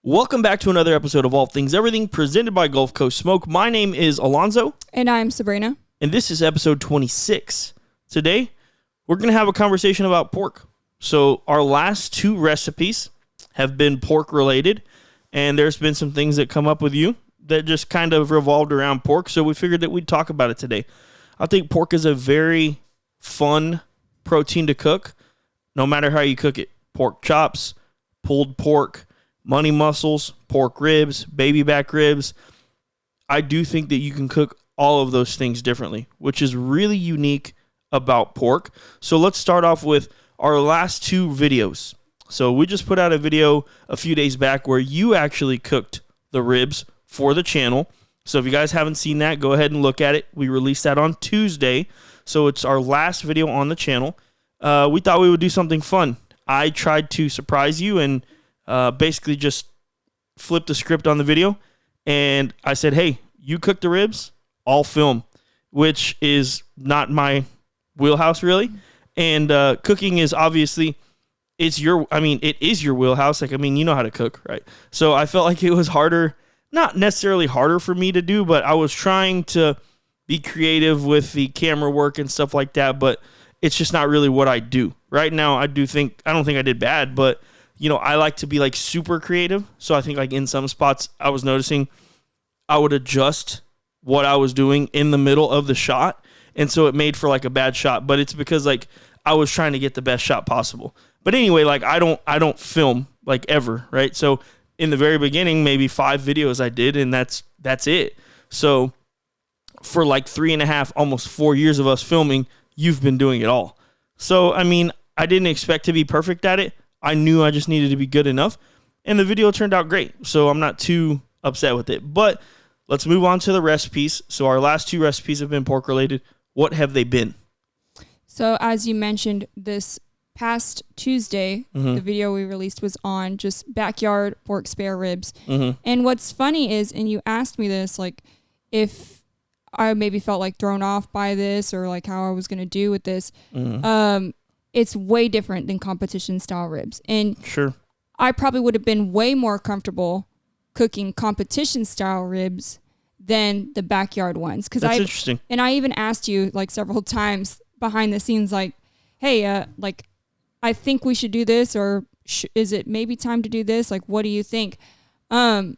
Welcome back to another episode of All Things Everything, presented by Gulf Coast Smoke. My name is Alonzo. And I'm Sabrina. And this is episode 26. Today, we're going to have a conversation about pork. So our last two recipes have been pork related, and there's been some things that come up with you that just kind of revolved around pork, so we figured that we'd talk about it today. I think pork is a very fun protein to cook, no matter how you cook it. Pork chops, pulled pork, money muscles, pork ribs, baby back ribs. I do think that you can cook all of those things differently, which is really unique about pork. So let's start off with our last two videos. So we just put out a video a few days back where you actually cooked the ribs for the channel. So if you guys haven't seen that, go ahead and look at it. We released that on Tuesday. So it's our last video on the channel. We thought we would do something fun. I tried to surprise you and basically just flipped the script on the video, and I said, hey, you cook the ribs, I'll film, which is not my wheelhouse really. And cooking is obviously, it is your wheelhouse. You know how to cook, right? So I felt like it was harder, not necessarily harder for me to do, but I was trying to be creative with the camera work and stuff like that, but it's just not really what I do. Right now, I don't think I did bad, but I like to be like super creative. So I think like in some spots I was noticing I would adjust what I was doing in the middle of the shot. And so it made for like a bad shot, but it's because like I was trying to get the best shot possible. But anyway, like I don't film like ever, right? So in the very beginning, maybe 5 videos I did, and that's it. So for like 3.5, almost 4 years of us filming, you've been doing it all. So, I didn't expect to be perfect at it. I knew I just needed to be good enough, and the video turned out great, so I'm not too upset with it. But let's move on to the recipes. So our last 2 recipes have been pork-related. What have they been? So as you mentioned, this past Tuesday, the video we released was on just backyard pork spare ribs. And what's funny is, and you asked me this, like if I maybe felt like thrown off by this or like how I was going to do with this. It's way different than competition style ribs. And sure, I probably would have been way more comfortable cooking competition style ribs than the backyard ones. That's interesting. And I even asked you like several times behind the scenes, like, hey, like I think we should do this, or is it maybe time to do this? Like, what do you think? And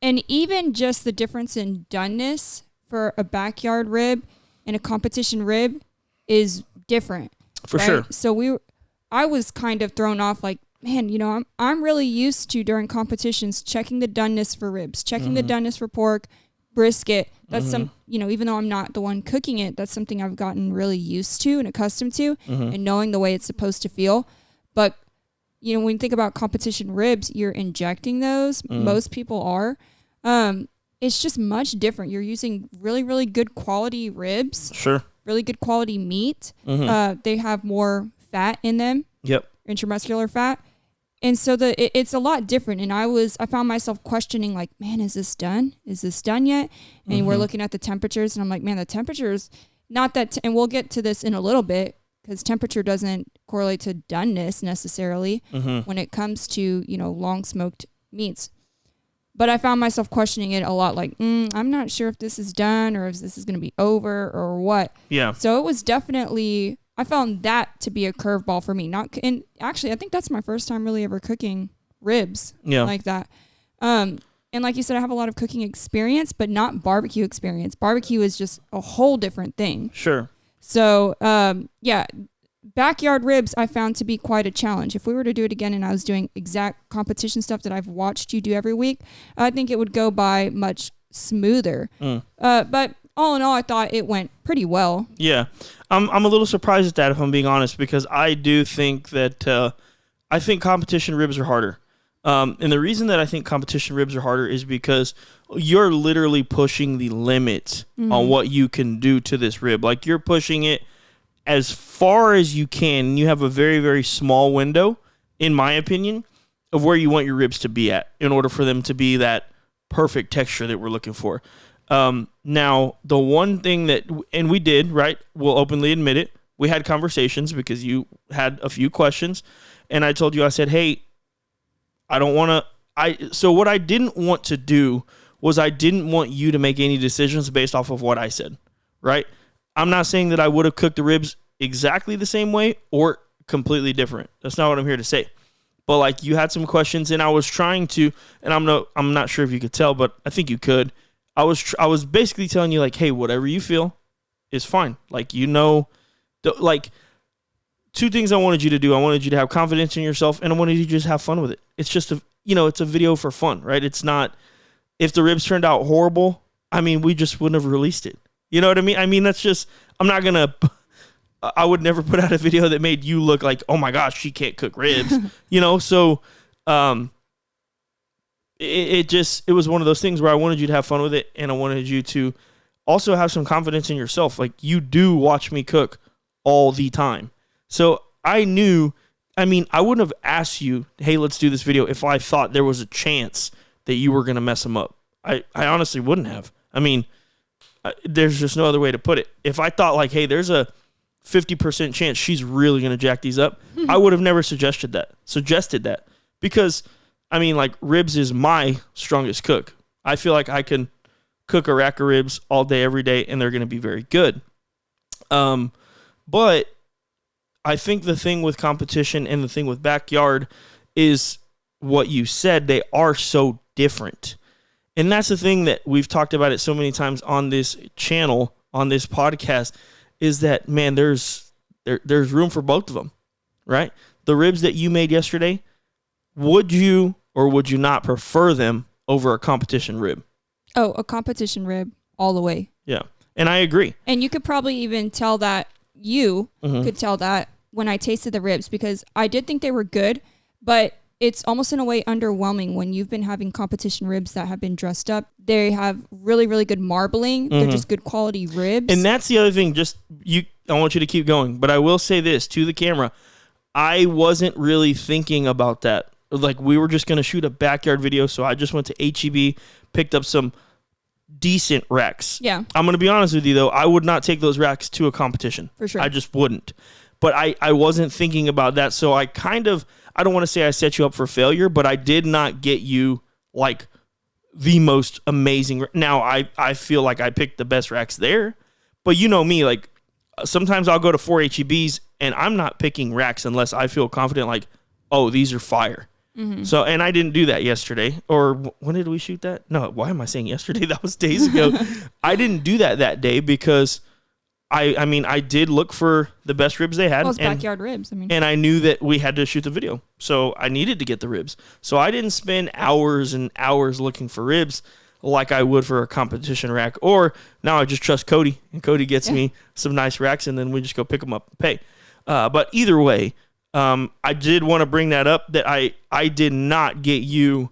even just the difference in doneness for a backyard rib and a competition rib is different. For sure. So I was kind of thrown off, like, man, I'm really used to during competitions checking the doneness for ribs, checking the doneness for pork, brisket. That's some, even though I'm not the one cooking it, that's something I've gotten really used to and accustomed to, and knowing the way it's supposed to feel. But when you think about competition ribs, you're injecting those. Most people are. It's just much different. You're using really, really good quality ribs. Sure. Really good quality meat. They have more fat in them. Yep. Intramuscular fat. And so it's a lot different. And I found myself questioning, like, man, is this done? Is this done yet? And we're looking at the temperatures, and I'm like, man, the temperatures, not that, and we'll get to this in a little bit, because temperature doesn't correlate to doneness necessarily when it comes to, long smoked meats. But I found myself questioning it a lot, like, I'm not sure if this is done or if this is going to be over or what. Yeah. So it was definitely, I found that to be a curveball for me. And actually, I think that's my first time really ever cooking ribs like that. And like you said, I have a lot of cooking experience, but not barbecue experience. Barbecue is just a whole different thing. Sure. So, backyard ribs I found to be quite a challenge. If we were to do it again and I was doing exact competition stuff that I've watched you do every week, I think it would go by much smoother. But all in all, I thought it went pretty well. Yeah. I'm a little surprised at that, if I'm being honest, because I do think that I think competition ribs are harder. And the reason that I think competition ribs are harder is because you're literally pushing the limits on what you can do to this rib. Like, you're pushing it as far as you can. You have a very, very small window, in my opinion, of where you want your ribs to be at in order for them to be that perfect texture that we're looking for. Now, the one thing that, and we did, right, we'll openly admit it, we had conversations because you had a few questions, and I told you, I said, hey, I don't want to So what I didn't want to do was I didn't want you to make any decisions based off of what I said, right? I'm not saying that I would have cooked the ribs exactly the same way or completely different. That's not what I'm here to say. But like, you had some questions, and I was trying to, and I'm not sure if you could tell, but I think you could. I was basically telling you, like, hey, whatever you feel is fine. Like, like, two things I wanted you to do. I wanted you to have confidence in yourself, and I wanted you to just have fun with it. It's just it's a video for fun, right? It's not, if the ribs turned out horrible, I mean, we just wouldn't have released it. You know what I mean? I mean, that's just, I would never put out a video that made you look like, oh my gosh, she can't cook ribs, So, it was one of those things where I wanted you to have fun with it, and I wanted you to also have some confidence in yourself. Like, you do watch me cook all the time. So I knew, I wouldn't have asked you, hey, let's do this video if I thought there was a chance that you were going to mess them up. I honestly wouldn't have. There's just no other way to put it. If I thought, like, hey, there's a 50% chance she's really going to jack these up, I would have never suggested that. Because, like, ribs is my strongest cook. I feel like I can cook a rack of ribs all day, every day, and they're going to be very good. But I think the thing with competition and the thing with backyard is what you said. They are so different. And that's the thing that we've talked about it so many times on this channel, on this podcast, is that, man, there's room for both of them, right? The ribs that you made yesterday, would you or would you not prefer them over a competition rib? Oh, a competition rib all the way. Yeah. And I agree. And you could probably even tell that could tell that when I tasted the ribs, because I did think they were good, but it's almost in a way underwhelming when you've been having competition ribs that have been dressed up. They have really, really good marbling. They're just good quality ribs. And that's the other thing. I want you to keep going, but I will say this to the camera. I wasn't really thinking about that. Like, we were just going to shoot a backyard video, so I just went to H-E-B, picked up some decent racks. Yeah. I'm going to be honest with you, though. I would not take those racks to a competition. For sure. I just wouldn't. But I wasn't thinking about that, so I don't want to say I set you up for failure, but I did not get you, like, the most amazing. Now, I feel like I picked the best racks there, but you know me, like, sometimes I'll go to 4 H-E-Bs, and I'm not picking racks unless I feel confident, like, oh, these are fire. Mm-hmm. So, and I didn't do that yesterday. Or when did we shoot that? No, why am I saying yesterday? That was days ago. I didn't do that day because I did look for the best ribs they had. Well, it's backyard ribs. And I knew that we had to shoot the video. So I needed to get the ribs. So I didn't spend hours and hours looking for ribs like I would for a competition rack. Or now I just trust Cody, and Cody gets me some nice racks, and then we just go pick them up and pay. But either way, I did want to bring that up, that I did not get you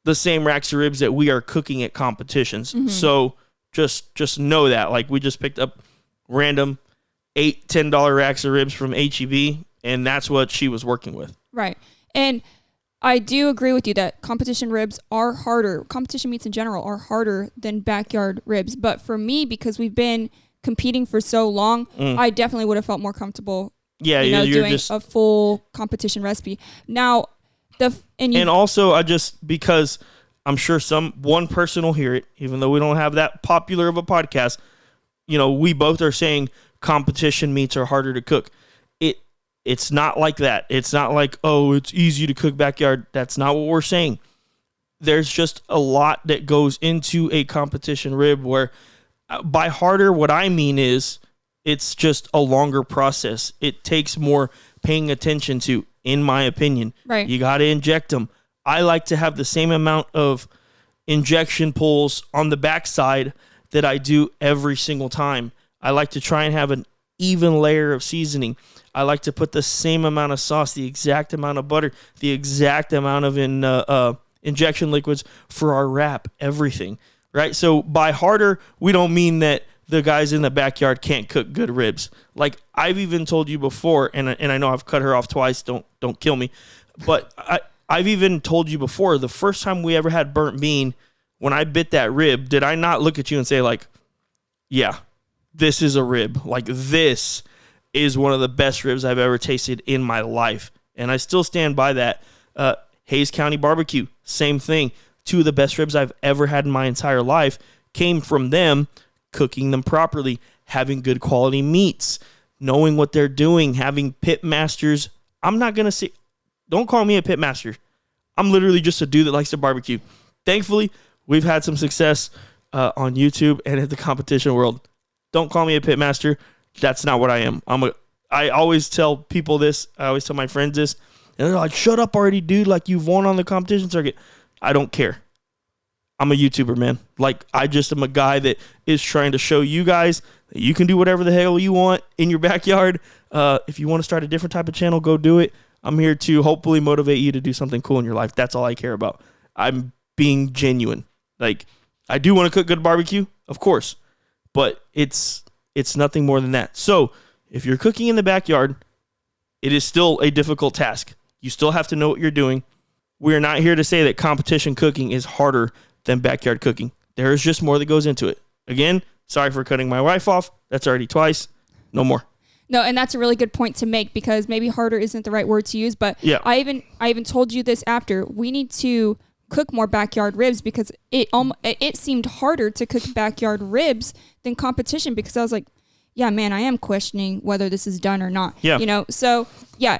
the same racks of ribs that we are cooking at competitions. Mm-hmm. So just know that. Like, we just picked up random $8-10 racks of ribs from H-E-B, and that's what she was working with. Right. And I do agree with you that competition ribs are harder. Competition meats in general are harder than backyard ribs. But for me, because we've been competing for so long, I definitely would have felt more comfortable you're doing just a full competition recipe. Now, and also because I'm sure one person will hear it, even though we don't have that popular of a podcast. We both are saying competition meats are harder to cook. It's not like that. It's not like, oh, it's easy to cook backyard. That's not what we're saying. There's just a lot that goes into a competition rib, where by harder, what I mean is it's just a longer process. It takes more paying attention to, in my opinion. Right. You got to inject them. I like to have the same amount of injection pulls on the backside that I do every single time. I like to try and have an even layer of seasoning. I like to put the same amount of sauce, the exact amount of butter, the exact amount of injection liquids for our wrap, everything, right? So by harder, we don't mean that the guys in the backyard can't cook good ribs. Like, I've even told you before, and I know I've cut her off twice, don't kill me, but I've even told you before, the first time we ever had burnt bean, when I bit that rib, did I not look at you and say, like, yeah, this is a rib. Like, this is one of the best ribs I've ever tasted in my life. And I still stand by that. Hayes County Barbecue, same thing. 2 of the best ribs I've ever had in my entire life came from them cooking them properly, having good quality meats, knowing what they're doing, having pit masters. I'm not going to say, don't call me a pit master. I'm literally just a dude that likes to barbecue. Thankfully, we've had some success on YouTube and in the competition world. Don't call me a pit master. That's not what I am. I always tell people this. I always tell my friends this. And they're like, shut up already, dude. Like, you've won on the competition circuit. I don't care. I'm a YouTuber, man. Like, I just am a guy that is trying to show you guys that you can do whatever the hell you want in your backyard. If you want to start a different type of channel, go do it. I'm here to hopefully motivate you to do something cool in your life. That's all I care about. I'm being genuine. Like, I do want to cook good barbecue, of course, but it's nothing more than that. So if you're cooking in the backyard, it is still a difficult task. You still have to know what you're doing. We are not here to say that competition cooking is harder than backyard cooking. There is just more that goes into it. Again, sorry for cutting my wife off. That's already twice. No more. No, and that's a really good point to make, because maybe harder isn't the right word to use, but yeah. I even told you this after. We need to cook more backyard ribs, because it seemed harder to cook backyard ribs than competition, because I was like, yeah, man, I am questioning whether this is done or not. Yeah. You know, so yeah,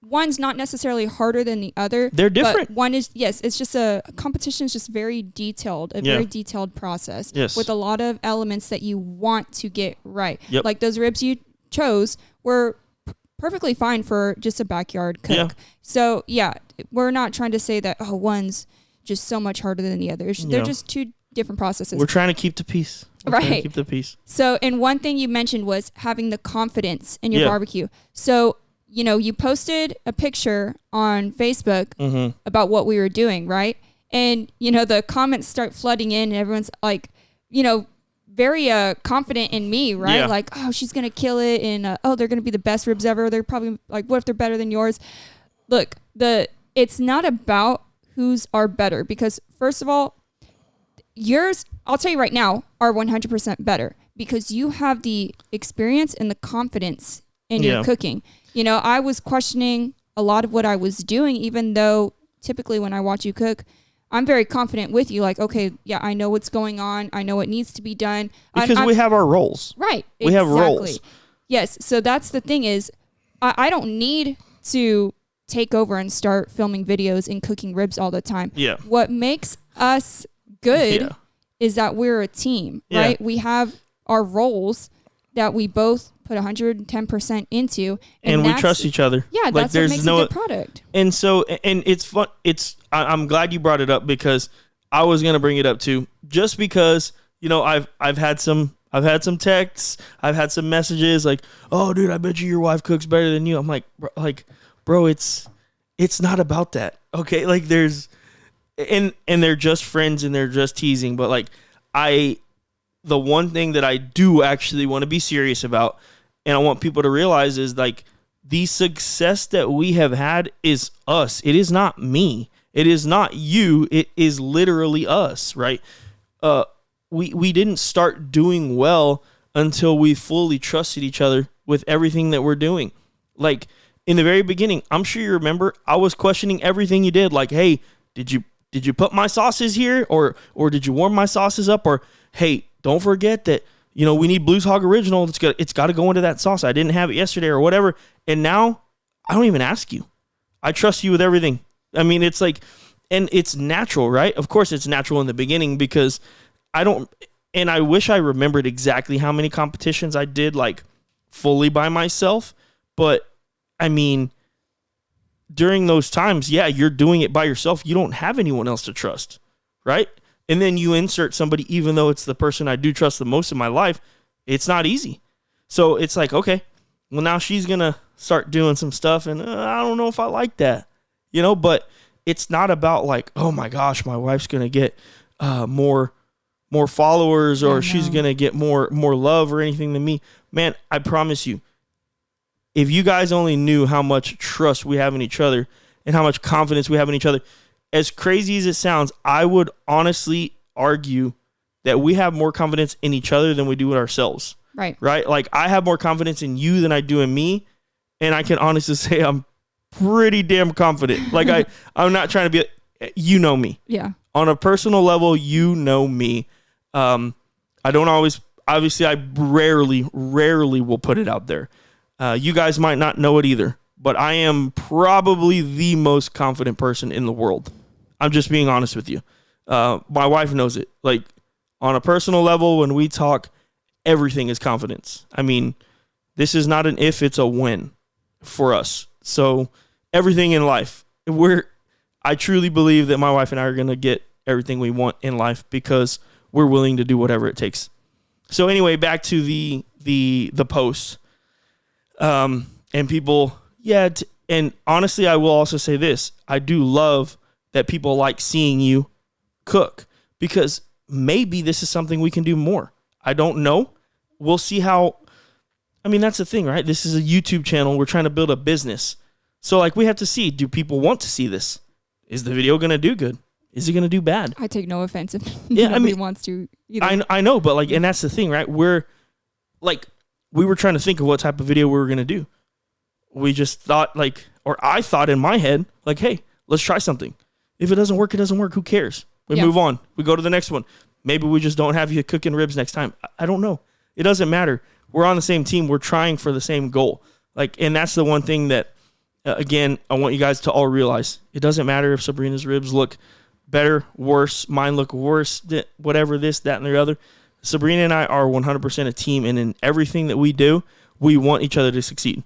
one's not necessarily harder than the other. They're different. But one is, yes, it's just a competition is just very detailed, very detailed process with a lot of elements that you want to get right. Yep. Like those ribs you chose were perfectly fine for just a backyard cook. Yeah. So yeah, we're not trying to say that, oh, one's just so much harder than the other. They're just 2 different processes. We're trying to keep the peace. Right. Keep the peace. So, and one thing you mentioned was having the confidence in your barbecue. So, you know, you posted a picture on Facebook about what we were doing, right? And, you know, the comments start flooding in and everyone's like, you know, very confident in me, right? Yeah. Like, oh, she's going to kill it. And, oh, they're going to be the best ribs ever. They're probably like, what if they're better than yours? Look, it's not about whose are better, because first of all, yours, I'll tell you right now, are 100% better, because you have the experience and the confidence in your cooking. You know, I was questioning a lot of what I was doing, even though typically when I watch you cook, I'm very confident with you. Like, okay, yeah, I know what's going on. I know what needs to be done. Because we have our roles. Right. We have roles. Yes. So that's the thing is, I don't need to take over and start filming videos and cooking ribs all the time. Yeah. What makes us good is that we're a team, right? We have our roles that we both put 110% into, and we trust each other. Yeah, like, that's what makes a good product. And so, and it's fun. I'm glad you brought it up, because I was gonna bring it up too. Just because, you know, I've had some texts, I've had some messages like, oh, dude, I bet you your wife cooks better than you. I'm like, bro, it's not about that. Okay, like there's. And they're just friends and they're just teasing. But like the one thing that I do actually want to be serious about, and I want people to realize, is like the success that we have had is us. It is not me. It is not you. It is literally us, right? We didn't start doing well until we fully trusted each other with everything that we're doing. Like in the very beginning, I'm sure you remember, I was questioning everything you did. Like, hey, did you put my sauces here, or did you warm my sauces up? Or, hey, don't forget that, you know, we need Blues Hog Original. It's got to go into that sauce. I didn't have it yesterday or whatever. And now I don't even ask you. I trust you with everything. I mean, it's like, and it's natural, right? Of course it's natural in the beginning, because I wish I remembered exactly how many competitions I did like fully by myself. But I mean, during those times, yeah, you're doing it by yourself. You don't have anyone else to trust, right? And then you insert somebody, even though it's the person I do trust the most in my life, it's not easy. So it's like, okay, well, now she's going to start doing some stuff, and I don't know if I like that, you know, but it's not about like, oh my gosh, my wife's going to get more followers, or she's going to get more love or anything than me. Man, I promise you, if you guys only knew how much trust we have in each other and how much confidence we have in each other, as crazy as it sounds, I would honestly argue that we have more confidence in each other than we do in ourselves. Right. Right? Like, I have more confidence in you than I do in me, and I can honestly say I'm pretty damn confident. Like I'm not trying to be, you know me. Yeah. On a personal level, you know me. I don't always, obviously I rarely will put it out there. You guys might not know it either, but I am probably the most confident person in the world. I'm just being honest with you. My wife knows it. Like on a personal level, when we talk, everything is confidence. I mean, this is not an if, it's a when for us. So everything in life, I truly believe that my wife and I are going to get everything we want in life because we're willing to do whatever it takes. So anyway, back to the posts. And people, and honestly, I will also say this. I do love that people like seeing you cook because maybe this is something we can do more. I don't know. We'll see how. I mean, that's the thing, right? This is a YouTube channel. We're trying to build a business. So like we have to see, do people want to see this? Is the video going to do good? Is it going to do bad? I take no offense if nobody wants to either. I know, but like, and that's the thing, right? We were trying to think of what type of video we were going to do. We just thought I thought in my head, like, hey, let's try something. If it doesn't work, it doesn't work. Who cares? We move on. We go to the next one. Maybe we just don't have you cooking ribs next time. I don't know. It doesn't matter. We're on the same team. We're trying for the same goal. And that's the one thing that, again, I want you guys to all realize. It doesn't matter if Sabrina's ribs look better, worse, mine look worse, whatever, this, that, and the other. Sabrina and I are 100% a team, and in everything that we do, we want each other to succeed.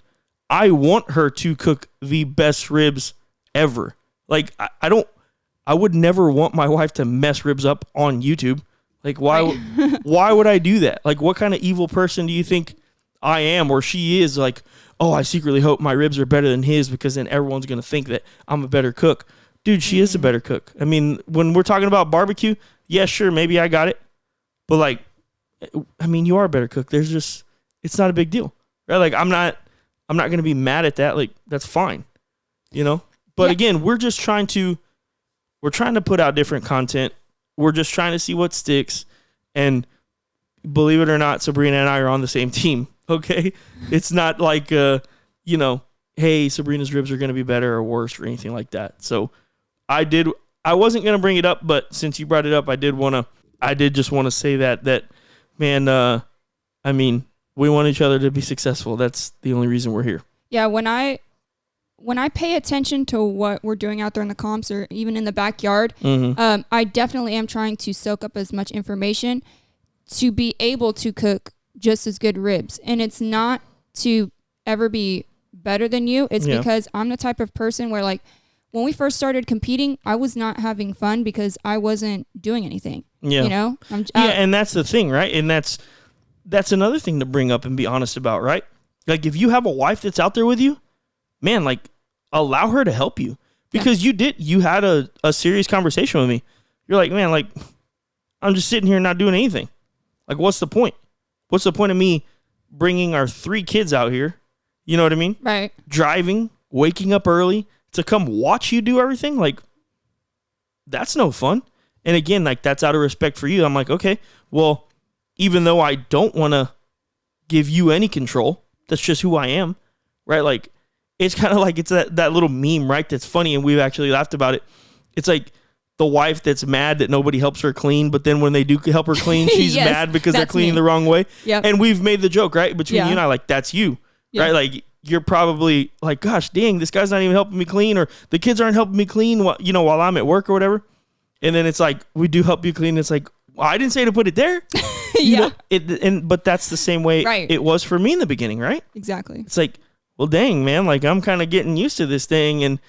I want her to cook the best ribs ever. Like, I would never want my wife to mess ribs up on YouTube. Like, why would I do that? Like, what kind of evil person do you think I am or she is? Like, oh, I secretly hope my ribs are better than his because then everyone's going to think that I'm a better cook. Dude, she is a better cook. I mean, when we're talking about barbecue, yeah, sure, maybe I got it. But like, I mean, you are a better cook. It's not a big deal, right? Like, I'm not going to be mad at that. Like, that's fine, you know? But again, we're trying to put out different content. We're just trying to see what sticks. And believe it or not, Sabrina and I are on the same team. Okay. It's not like, hey, Sabrina's ribs are going to be better or worse or anything like that. So I wasn't going to bring it up, but since you brought it up, I did just want to say that, man, I mean, we want each other to be successful. That's the only reason we're here. Yeah. When I pay attention to what we're doing out there in the comps or even in the backyard, I definitely am trying to soak up as much information to be able to cook just as good ribs. And it's not to ever be better than you. It's because I'm the type of person where, like, when we first started competing, I was not having fun because I wasn't doing anything. Yeah. You know? And that's the thing, right? And that's another thing to bring up and be honest about, right? Like, if you have a wife that's out there with you, man, like, allow her to help you. Because you had a serious conversation with me. You're like, man, like, I'm just sitting here not doing anything. Like, what's the point? What's the point of me bringing our 3 kids out here? You know what I mean? Right. Driving, waking up early to come watch you do everything. Like, that's no fun. And again, like, that's out of respect for you. I'm like, okay, well, even though I don't want to give you any control, that's just who I am, right? Like, it's kind of like, it's that little meme, right? That's funny. And we've actually laughed about it. It's like the wife that's mad that nobody helps her clean, but then when they do help her clean, she's mad because they're cleaning the wrong way. Yep. And we've made the joke, right? Between you and I, like, that's you, right? Like, you're probably like, gosh, dang, this guy's not even helping me clean, or the kids aren't helping me clean while I'm at work or whatever. And then it's like, we do help you clean. It's like, well, I didn't say to put it there. But that's the same way it was for me in the beginning, right? Exactly. It's like, well, dang, man, like, I'm kind of getting used to this thing and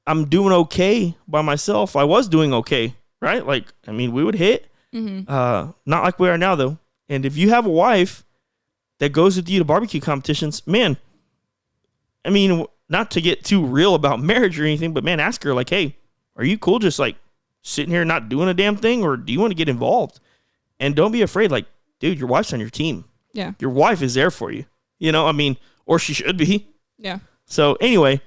I'm doing okay by myself. I was doing okay, right? Like, I mean, we would hit, not like we are now though. And if you have a wife that goes with you to barbecue competitions, man, I mean, not to get too real about marriage or anything, but man, ask her, like, hey, are you cool just like sitting here not doing a damn thing, or do you want to get involved? And don't be afraid. Like, dude, your wife's on your team. Yeah. Your wife is there for you. You know, I mean, or she should be. Yeah. So anyway,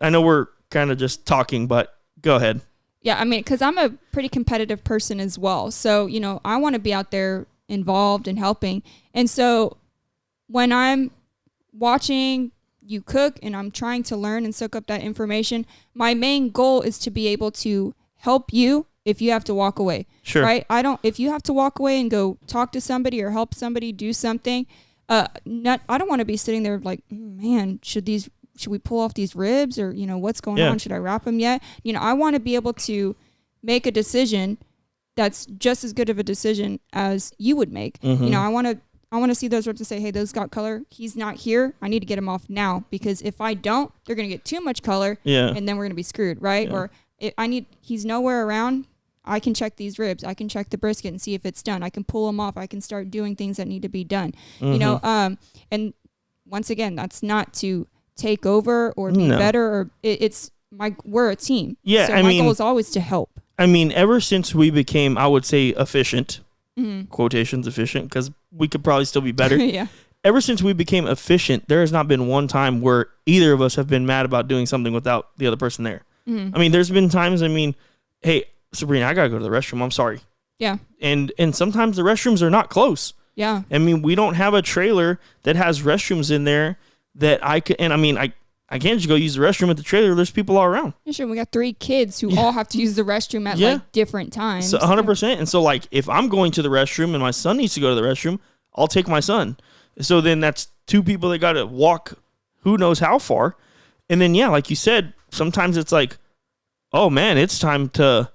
I know we're kind of just talking, but go ahead. Yeah, I mean, because I'm a pretty competitive person as well. So, you know, I want to be out there involved and helping. And so when I'm watching you cook and I'm trying to learn and soak up that information, my main goal is to be able to help you if you have to walk away. Sure. Right? If you have to walk away and go talk to somebody or help somebody do something, I don't want to be sitting there like, man, should we pull off these ribs, or, what's going on? Should I wrap them yet? I want to be able to make a decision that's just as good of a decision as you would make. Mm-hmm. I want to see those ribs and say, hey, those got color. He's not here. I need to get him off now, because if I don't, they're going to get too much color, and then we're going to be screwed, right? Or he's nowhere around. I can check these ribs. I can check the brisket and see if it's done. I can pull them off. I can start doing things that need to be done. Mm-hmm. And once again, that's not to take over or be better, or we're a team. Yeah, so my goal is always to help. I mean, ever since we became, I would say, efficient, Mm-hmm. quotations efficient, because we could probably still be better. Yeah. Ever since we became efficient, there has not been one time where either of us have been mad about doing something without the other person there. Mm-hmm. I mean, there's been times, hey, Sabrina, I got to go to the restroom. I'm sorry. Yeah. And sometimes the restrooms are not close. Yeah. I mean, we don't have a trailer that has restrooms in there that I could, and I can't just go use the restroom at the trailer. There's people all around. Yeah, sure. We got 3 kids who all have to use the restroom at like different times. So 100%. And so like, if I'm going to the restroom and my son needs to go to the restroom, I'll take my son. So then that's 2 people that got to walk who knows how far. And then, like you said, sometimes it's like, oh man, it's time to,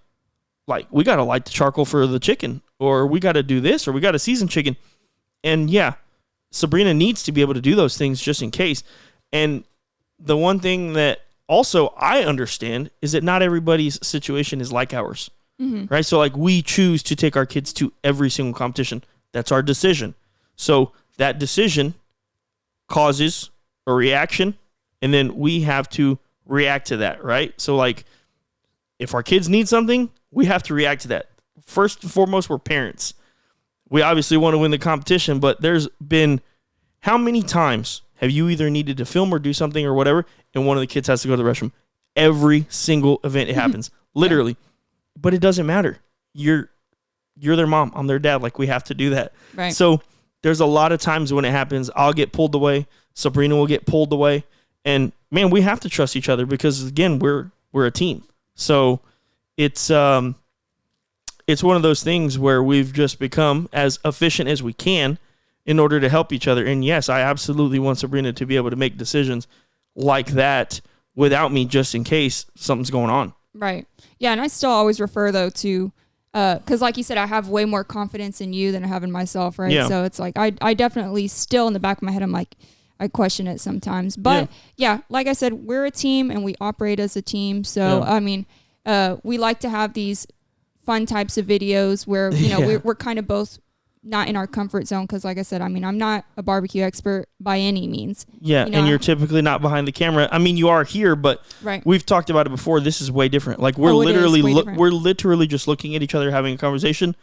like, we got to light the charcoal for the chicken, or we got to do this, or we got to season chicken. And Sabrina needs to be able to do those things just in case. And the one thing that also I understand is that not everybody's situation is like ours, right? So like, we choose to take our kids to every single competition. That's our decision. So that decision causes a reaction, and then we have to react to that, right? So like, if our kids need something, we have to react to that. First and foremost, we're parents. We obviously want to win the competition, but there's been, how many times have you either needed to film or do something or whatever, and one of the kids has to go to the restroom? Every single event it happens, literally. But it doesn't matter. You're their mom. I'm their dad. Like, we have to do that. Right. So there's a lot of times when it happens, I'll get pulled away. Sabrina will get pulled away. And man, we have to trust each other, because again, we're a team. So it's one of those things where we've just become as efficient as we can in order to help each other. And yes, I absolutely want Sabrina to be able to make decisions like that without me, just in case something's going on. Right. Yeah. And I still always refer though to, cause like you said, I have way more confidence in you than I have in myself. Right. Yeah. So it's like, I definitely still in the back of my head, I'm like, I question it sometimes, but like I said, we're a team and we operate as a team. So, I mean, we like to have these fun types of videos where, we're kind of both not in our comfort zone. Cause like I said, I mean, I'm not a barbecue expert by any means. Yeah. And you're typically not behind the camera. I mean, you are here, but we've talked about it before. This is way different. Like, we're we're literally just looking at each other, having a conversation.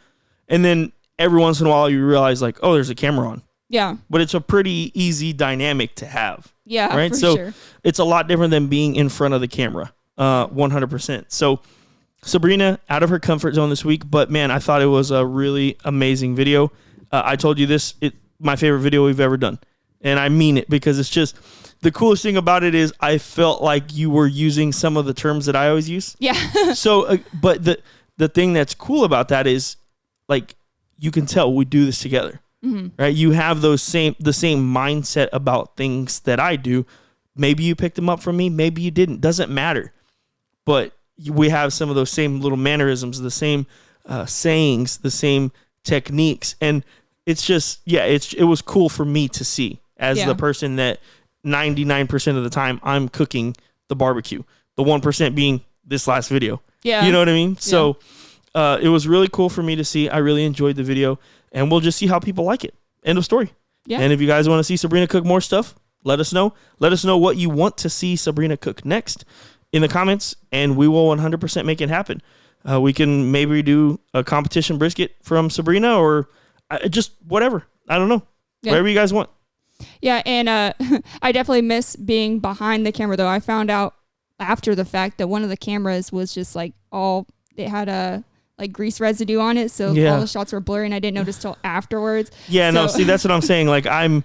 And then every once in a while you realize like, oh, there's a camera on. Yeah. But it's a pretty easy dynamic to have. Yeah. Right. So it's a lot different than being in front of the camera. 100%. So Sabrina out of her comfort zone this week, but man, I thought it was a really amazing video. I told you this, my favorite video we've ever done. And I mean it, because it's just, the coolest thing about it is I felt like you were using some of the terms that I always use. Yeah. So, but the thing that's cool about that is, like, you can tell we do this together, right? You have the same mindset about things that I do. Maybe you picked them up from me, maybe you didn't, doesn't matter. But we have some of those same little mannerisms, the same sayings, the same techniques. And it's just, it was cool for me to see as the person that 99% of the time I'm cooking the barbecue. The 1% being this last video. Yeah. You know what I mean? Yeah. So it was really cool for me to see. I really enjoyed the video, and we'll just see how people like it. End of story. Yeah. And if you guys want to see Sabrina cook more stuff, let us know. Let us know what you want to see Sabrina cook next in the comments, and we will 100% make it happen. We can maybe do a competition brisket from Sabrina, or just whatever. I don't know. Yeah. Whatever you guys want. Yeah, and I definitely miss being behind the camera, though. I found out after the fact that one of the cameras was just like it had a like grease residue on it, so all the shots were blurry, and I didn't notice till afterwards. Yeah, so. No, see, that's what I'm saying. Like, I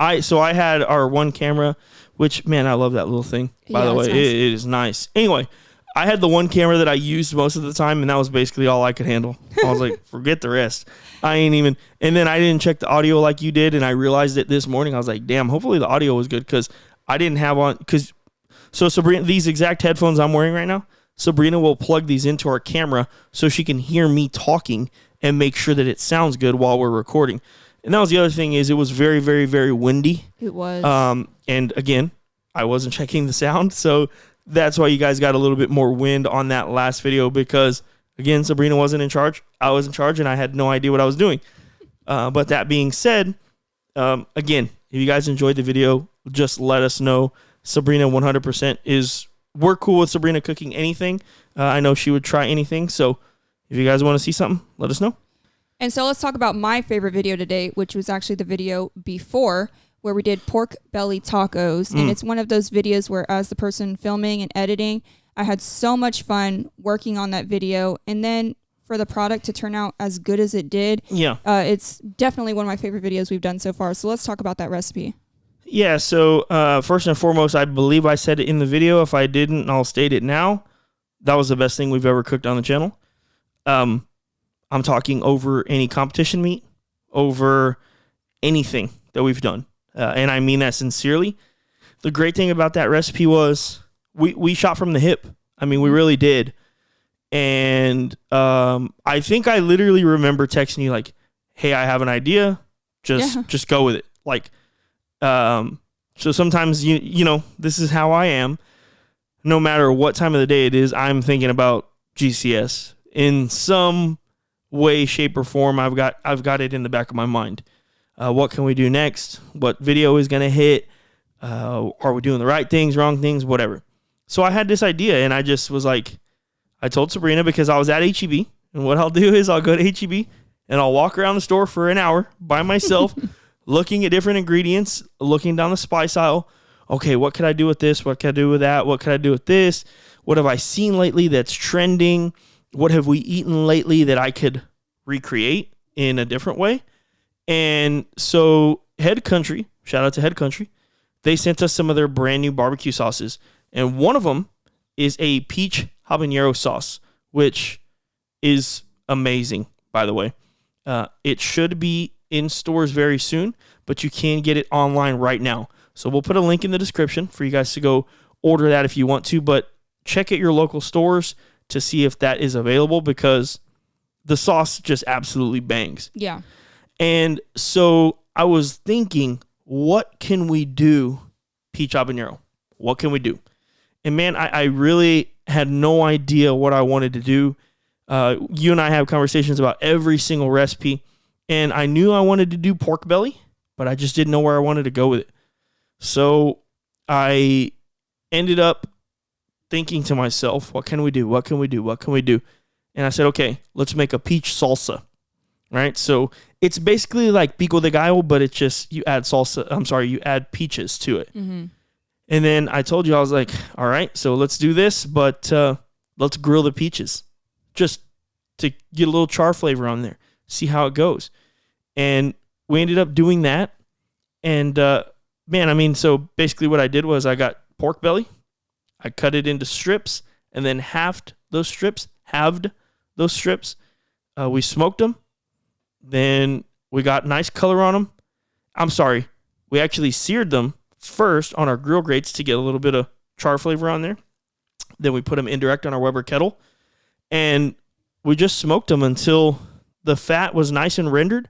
I had our one camera, which, man, I love that little thing, by the way. Nice. It is nice. Anyway, I had the one camera that I used most of the time, and that was basically all I could handle. I was like, forget the rest. I ain't even. And then I didn't check the audio like you did, and I realized it this morning. I was like, damn, hopefully the audio was good, because I didn't have on. So Sabrina, these exact headphones I'm wearing right now, Sabrina will plug these into our camera so she can hear me talking and make sure that it sounds good while we're recording. And that was the other thing, is it was very, very, very windy. It was. And again, I wasn't checking the sound, so that's why you guys got a little bit more wind on that last video, because, again, Sabrina wasn't in charge. I was in charge, and I had no idea what I was doing. But that being said, again, if you guys enjoyed the video, just let us know. Sabrina 100% we're cool with Sabrina cooking anything. I know she would try anything. So if you guys want to see something, let us know. And so let's talk about my favorite video today, which was actually the video before, where we did pork belly tacos. And it's one of those videos where, as the person filming and editing, I had so much fun working on that video. And then for the product to turn out as good as it did, it's definitely one of my favorite videos we've done so far. So let's talk about that recipe. Yeah, so first and foremost, I believe I said it in the video. If I didn't, I'll state it now. That was the best thing we've ever cooked on the channel. I'm talking over any competition meat, over anything that we've done. And I mean that sincerely. The great thing about that recipe was we shot from the hip. I mean, we really did. And I think I literally remember texting you like, hey, I have an idea. Just go with it. Like, so sometimes, you know, this is how I am. No matter what time of the day it is, I'm thinking about GCS in some way, shape, or form. I've got it in the back of my mind. What can we do next? What video is going to hit? Are we doing the right things, wrong things, whatever? So I had this idea, and I just was like, I told Sabrina, because I was at HEB, and what I'll do is I'll go to HEB and I'll walk around the store for an hour by myself, looking at different ingredients, looking down the spice aisle. Okay, what could I do with this? What could I do with that? What could I do with this? What have I seen lately that's trending? What have we eaten lately that I could recreate in a different way? And so Head Country, shout out to Head Country, they sent us some of their brand new barbecue sauces. And one of them is a peach habanero sauce, which is amazing, by the way. It should be in stores very soon, but you can get it online right now. So we'll put a link in the description for you guys to go order that if you want to, but check at your local stores to see if that is available, because the sauce just absolutely bangs. Yeah. And so I was thinking, what can we do peach habanero? What can we do? And man, I really had no idea what I wanted to do. You and I have conversations about every single recipe, and I knew I wanted to do pork belly, but I just didn't know where I wanted to go with it. So I ended up thinking to myself, what can we do? What can we do? What can we do? And I said, okay, let's make a peach salsa. Right? So it's basically like pico de gallo, but it's just you add you add peaches to it. Mm-hmm. And then I told you, I was like, all right, so let's do this, but let's grill the peaches just to get a little char flavor on there, see how it goes. And we ended up doing that. And man, I mean, so basically what I did was I got pork belly, I cut it into strips, and then halved those strips. We smoked them. Then we got nice color on them. I'm sorry, we actually seared them first on our grill grates to get a little bit of char flavor on there. Then we put them indirect on our Weber kettle, and we just smoked them until the fat was nice and rendered.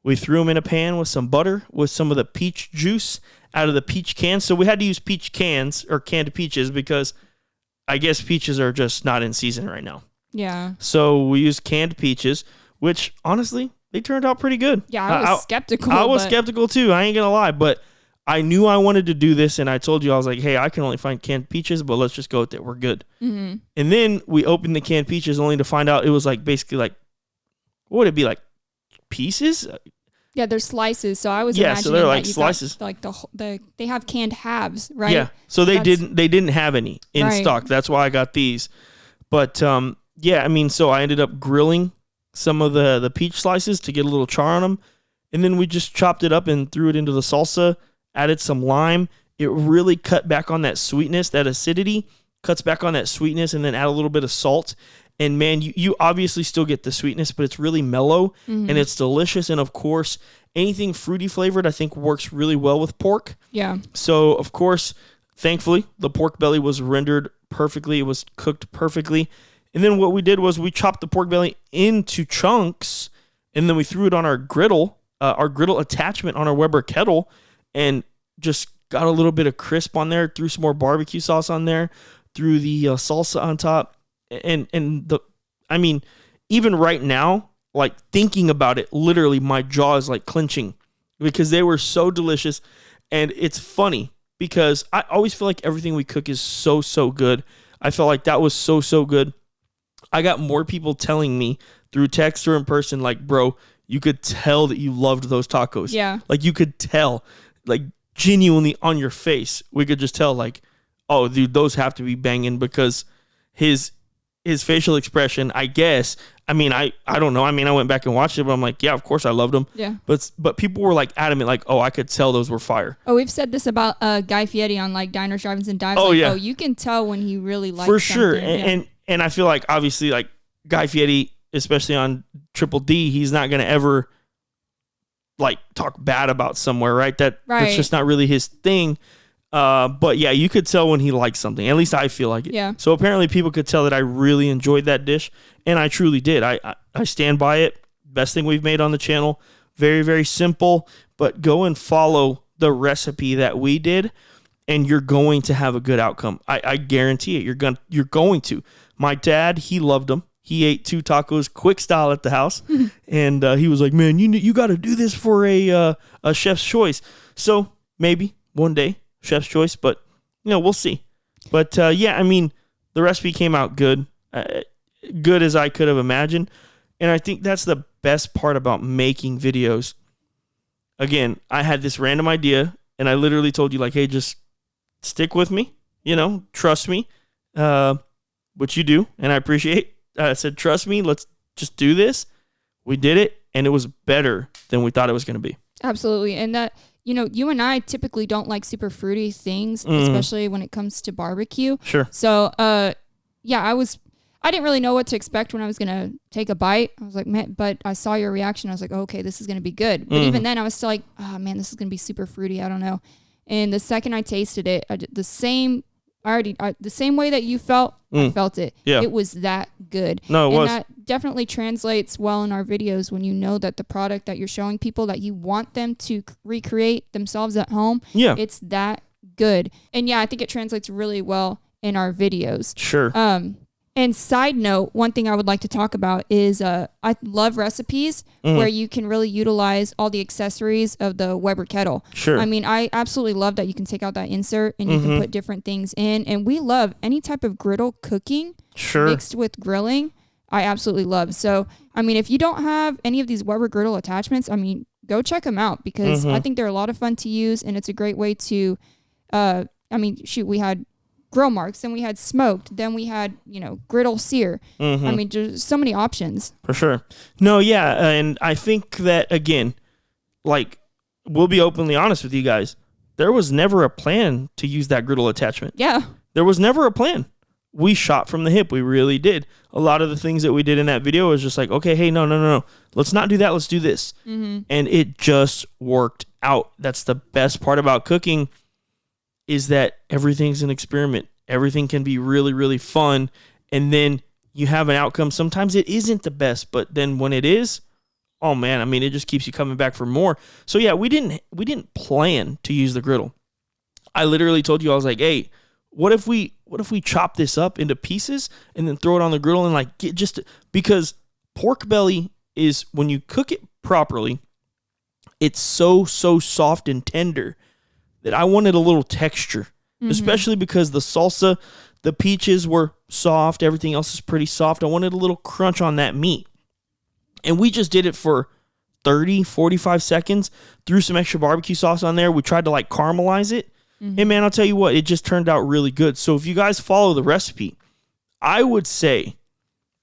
We threw them in a pan with some butter, with some of the peach juice out of the peach cans. So we had to use peach cans or canned peaches because I guess peaches are just not in season right now. Yeah. So we used canned peaches, which honestly, they turned out pretty good. Yeah, I was skeptical. I was skeptical too. I ain't going to lie, but I knew I wanted to do this, and I told you, I was like, hey, I can only find canned peaches, but let's just go with it. We're good. Mm-hmm. And then we opened the canned peaches only to find out it was like basically like, what would it be, like pieces? Yeah, they're slices. So I was imagining so they're like slices. Like they have canned halves, right? Yeah. So they didn't have any in stock. That's why I got these. But yeah, I mean, so I ended up grilling some of the peach slices to get a little char on them, And then we just chopped it up and threw it into the salsa, added some lime. It really cut back on that sweetness, that acidity, cuts back on that sweetness, and then add a little bit of salt. And man, you obviously still get the sweetness, but it's really mellow and it's delicious. And of course, anything fruity flavored, I think works really well with pork. Yeah. So of course, thankfully, the pork belly was rendered perfectly. It was cooked perfectly. And then what we did was we chopped the pork belly into chunks, and then we threw it on our griddle attachment on our Weber kettle, and just got a little bit of crisp on there, threw some more barbecue sauce on there, threw the salsa on top. I mean, even right now, like thinking about it, literally my jaw is like clenching because they were so delicious. And it's funny because I always feel like everything we cook is so, so good. I felt like that was so, so good. I got more people telling me through text or in person, like, bro, you could tell that you loved those tacos. Yeah. Like you could tell, like genuinely on your face, we could just tell like, oh, dude, those have to be banging because his facial expression, I guess. I mean, I don't know. I mean, I went back and watched it, but I'm like, yeah, of course I loved them. Yeah. But people were like adamant, like, oh, I could tell those were fire. Oh, we've said this about Guy Fieri on like Diners, Drive-Ins, and Dives. Oh, like, yeah. Oh, you can tell when he really likes for sure. something. And I feel like obviously like Guy Fieri, especially on Triple D, he's not gonna ever like talk bad about somewhere, right? That's just not really his thing. But yeah, you could tell when he likes something. At least I feel like it. Yeah. So apparently people could tell that I really enjoyed that dish, and I truly did. I stand by it. Best thing we've made on the channel. Very, very simple, but go and follow the recipe that we did, and you're going to have a good outcome. I guarantee it. You're going to. My dad, he loved them. He ate 2 tacos quick style at the house, and he was like, "Man, you got to do this for a chef's choice." So maybe one day. Chef's choice, but we'll see. But yeah, I mean, the recipe came out good, good as I could have imagined, and I think that's the best part about making videos. Again, I had this random idea, and I literally told you like, hey, just stick with me, trust me, which you do, and I appreciate. I said, trust me, let's just do this. We did it, and it was better than we thought it was going to be. Absolutely, and that. You and I typically don't like super fruity things, especially when it comes to barbecue. Sure. So, yeah, I didn't really know what to expect when I was going to take a bite. I was like, man, but I saw your reaction. I was like, oh, okay, this is going to be good. But even then I was still like, oh man, this is going to be super fruity. I don't know. And the second I tasted it, the same way that you felt, I felt it. Yeah. It was that good. No, it was. That definitely translates well in our videos when you know that the product that you're showing people that you want them to recreate themselves at home, it's that good. And yeah, I think it translates really well in our videos. Sure. And side note, one thing I would like to talk about is I love recipes where you can really utilize all the accessories of the Weber kettle. Sure. I mean, I absolutely love that you can take out that insert and you can put different things in. And we love any type of griddle cooking mixed with grilling. I absolutely love. So, I mean, if you don't have any of these Weber griddle attachments, I mean, go check them out because I think they're a lot of fun to use and it's a great way to, we had grill marks, then we had smoked, then we had, griddle sear. I mean, there's so many options. For sure. No, yeah, and I think that, again, like, we'll be openly honest with you guys. There was never a plan to use that griddle attachment. Yeah. There was never a plan. We shot from the hip. We really did. A lot of the things that we did in that video was just like, okay, hey, no. Let's not do that. Let's do this. And it just worked out. That's the best part about cooking is that everything's an experiment. Everything can be really, really fun. And then you have an outcome. Sometimes it isn't the best, but then when it is, oh man, I mean, it just keeps you coming back for more. So yeah, we didn't plan to use the griddle. I literally told you, I was like, hey, what if we chop this up into pieces and then throw it on the griddle and like get because pork belly is, when you cook it properly, it's so soft and tender that I wanted a little texture, especially because the salsa, the peaches were soft. Everything else is pretty soft. I wanted a little crunch on that meat. And we just did it for 30, 45 seconds, threw some extra barbecue sauce on there. We tried to like caramelize it. And man, I'll tell you what, it just turned out really good. So if you guys follow the recipe, I would say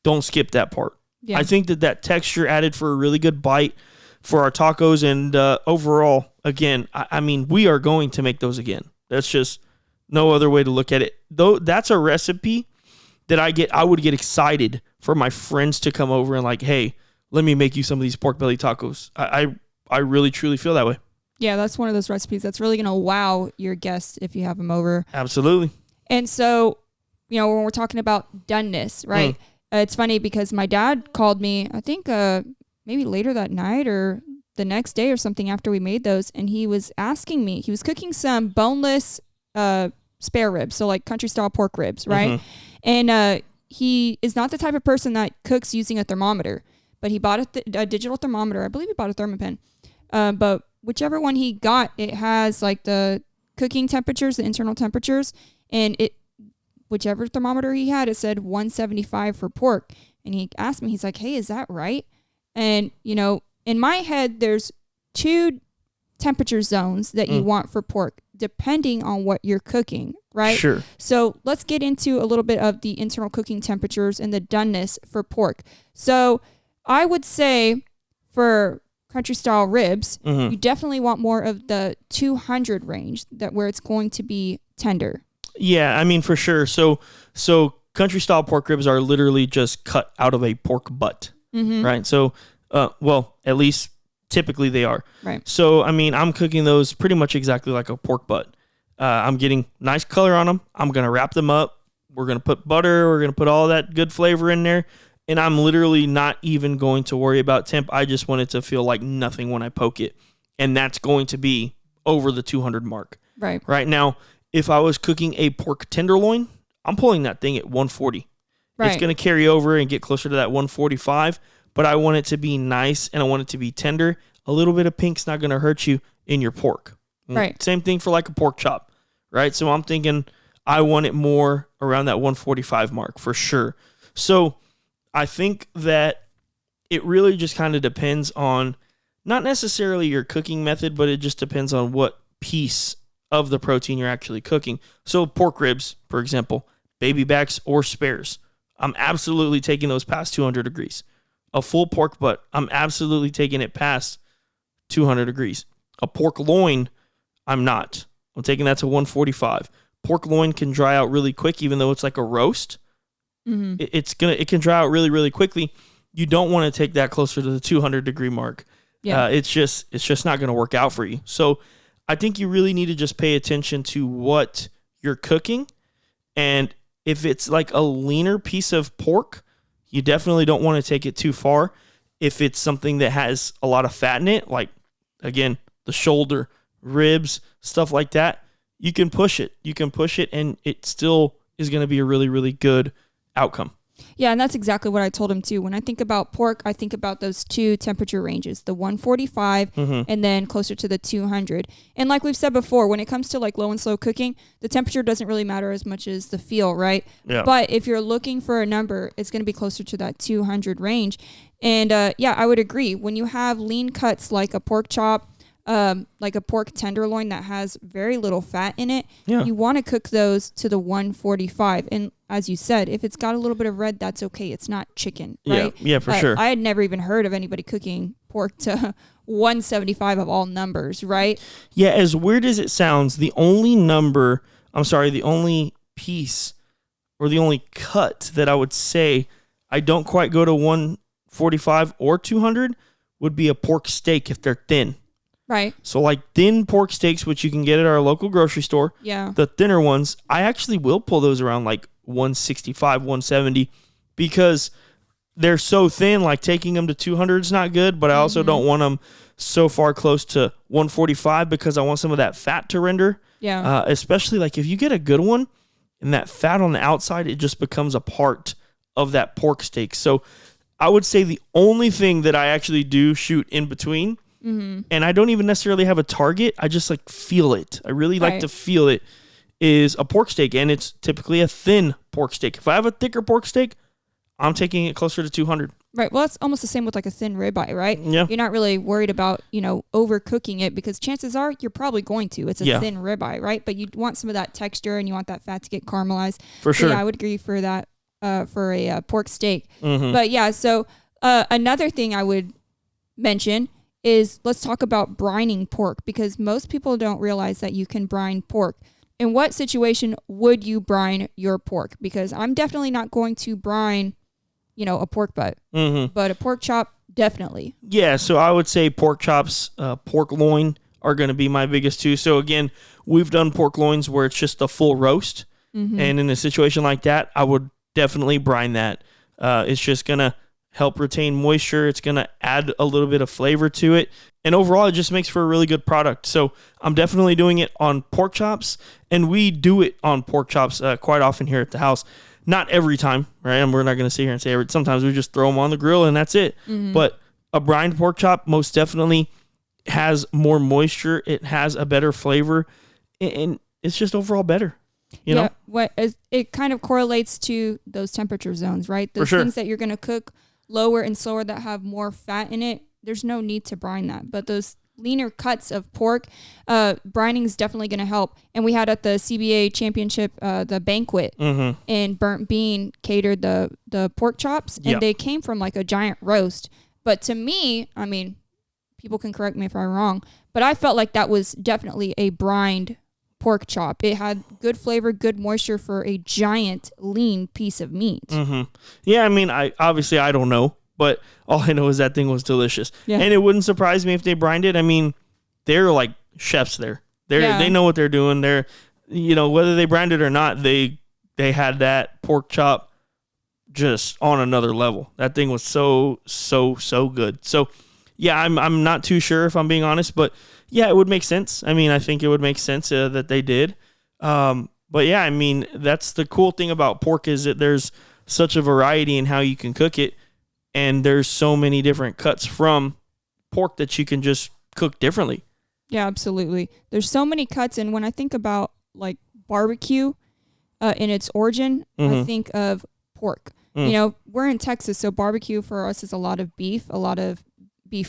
don't skip that part. Yeah. I think that texture added for a really good bite. for our tacos. And overall, again, I mean, we are going to make those again. That's just no other way to look at it. Though that's a recipe that I would get excited for my friends to come over and like, hey, let me make you some of these pork belly tacos. I really truly feel that way. Yeah, that's one of those recipes that's really going to wow your guests if you have them over. Absolutely. And so, you know, when we're talking about doneness, right? It's funny because my dad called me, I think maybe later that night or the next day or something after we made those. And he was asking me, he was cooking some boneless spare ribs. So like country style pork ribs, right? And he is not the type of person that cooks using a thermometer, but he bought a digital thermometer. I believe he bought a Thermopen. But whichever one he got, it has like the cooking temperatures, the internal temperatures, and whichever thermometer he had, it said 175 for pork. And he asked me, he's like, hey, is that right? And, you know, in my head, there's 2 temperature zones that you want for pork, depending on what you're cooking, right? Sure. So let's get into a little bit of the internal cooking temperatures and the doneness for pork. So I would say for country style ribs, you definitely want more of the 200 range, that where it's going to be tender. Yeah, I mean, for sure. So country style pork ribs are literally just cut out of a pork butt, right? So, well, at least typically they are. Right. So, I mean, I'm cooking those pretty much exactly like a pork butt. I'm getting nice color on them. I'm going to wrap them up. We're going to put butter. We're going to put all that good flavor in there. And I'm literally not even going to worry about temp. I just want it to feel like nothing when I poke it. And that's going to be over the 200 mark. Right. Right now, if I was cooking a pork tenderloin, I'm pulling that thing at 140. Right. It's going to carry over and get closer to that 145, but I want it to be nice and I want it to be tender. A little bit of pink's not going to hurt you in your pork. Right. Same thing for like a pork chop, right? So I'm thinking I want it more around that 145 mark for sure. So I think that it really just kind of depends on not necessarily your cooking method, but it just depends on what piece of the protein you're actually cooking. So pork ribs, for example, baby backs or spares, I'm absolutely taking those past 200 degrees. A full pork butt, I'm absolutely taking it past 200 degrees. A pork loin, I'm not. I'm taking that to 145. Pork loin can dry out really quick, even though it's like a roast. It can dry out really, really quickly. You don't want to take that closer to the 200 degree mark. Yeah. It's just not going to work out for you. So I think you really need to just pay attention to what you're cooking. And if it's like a leaner piece of pork, you definitely don't want to take it too far. If it's something that has a lot of fat in it, like, again, the shoulder, ribs, stuff like that, you can push it. You can push it, and it still is going to be a really, really good outcome. Yeah, and that's exactly what I told him too. When I think about pork, I think about those 2 temperature ranges, the 145 and then closer to the 200. And like we've said before, when it comes to like low and slow cooking, the temperature doesn't really matter as much as the feel, right? Yeah. But if you're looking for a number, it's going to be closer to that 200 range. And yeah, I would agree. When you have lean cuts like a pork chop, like a pork tenderloin that has very little fat in it, you want to cook those to the 145. And as you said, if it's got a little bit of red, that's okay. It's not chicken, right? Yeah, for sure. I had never even heard of anybody cooking pork to 175 of all numbers, right? Yeah, as weird as it sounds, the only piece or the only cut that I would say I don't quite go to 145 or 200 would be a pork steak if they're thin. Right. So like thin pork steaks, which you can get at our local grocery store. Yeah. The thinner ones, I actually will pull those around like 165, 170 because they're so thin, like taking them to 200 is not good, but I also don't want them so far close to 145 because I want some of that fat to render. Yeah. Especially like if you get a good one and that fat on the outside, it just becomes a part of that pork steak. So I would say the only thing that I actually do shoot in between, and I don't even necessarily have a target, I just like feel it. I really like to feel it, is a pork steak, and it's typically a thin pork steak. If I have a thicker pork steak, I'm taking it closer to 200. Right. Well, that's almost the same with like a thin ribeye, right? Yeah. You're not really worried about, overcooking it because chances are you're probably going to. It's a thin ribeye, right? But you want some of that texture and you want that fat to get caramelized. For sure. Yeah, I would agree for that, for a pork steak. But yeah, so another thing I would mention is let's talk about brining pork, because most people don't realize that you can brine pork. In what situation would you brine your pork? Because I'm definitely not going to brine, a pork butt, but a pork chop, definitely. Yeah, so I would say pork chops, pork loin are going to be my biggest two. So again, we've done pork loins where it's just a full roast. And in a situation like that, I would definitely brine that. It's just going to help retain moisture. It's going to add a little bit of flavor to it. And overall, it just makes for a really good product. So I'm definitely doing it on pork chops. And we do it on pork chops quite often here at the house. Not every time, right? And we're not going to sit here and say every. Sometimes we just throw them on the grill and that's it. But a brined pork chop most definitely has more moisture. It has a better flavor. And it's just overall better. You know? It kind of correlates to those temperature zones, right? Those For sure. things that you're going to cook lower and slower that have more fat in it, there's no need to brine that. But those leaner cuts of pork, brining is definitely going to help. And we had at the CBA championship, the banquet, and Burnt Bean catered the pork chops, and they came from like a giant roast. But to me, I mean, people can correct me if I'm wrong, but I felt like that was definitely a brined pork chop. It had good flavor, good moisture for a giant lean piece of meat. Yeah, I mean, I don't know, but all I know is that thing was delicious. Yeah. And it wouldn't surprise me if they brined it. I mean, they're like chefs there. They know what they're doing. They're, whether they brined it or not, they had that pork chop just on another level. That thing was so good. So yeah, I'm not too sure if I'm being honest, but yeah, it would make sense. I mean, I think it would make sense that they did. But yeah, I mean, that's the cool thing about pork is that there's such a variety in how you can cook it. And there's so many different cuts from pork that you can just cook differently. Yeah, absolutely. There's so many cuts. And when I think about like barbecue in its origin, I think of pork. We're in Texas, so barbecue for us is a lot of beef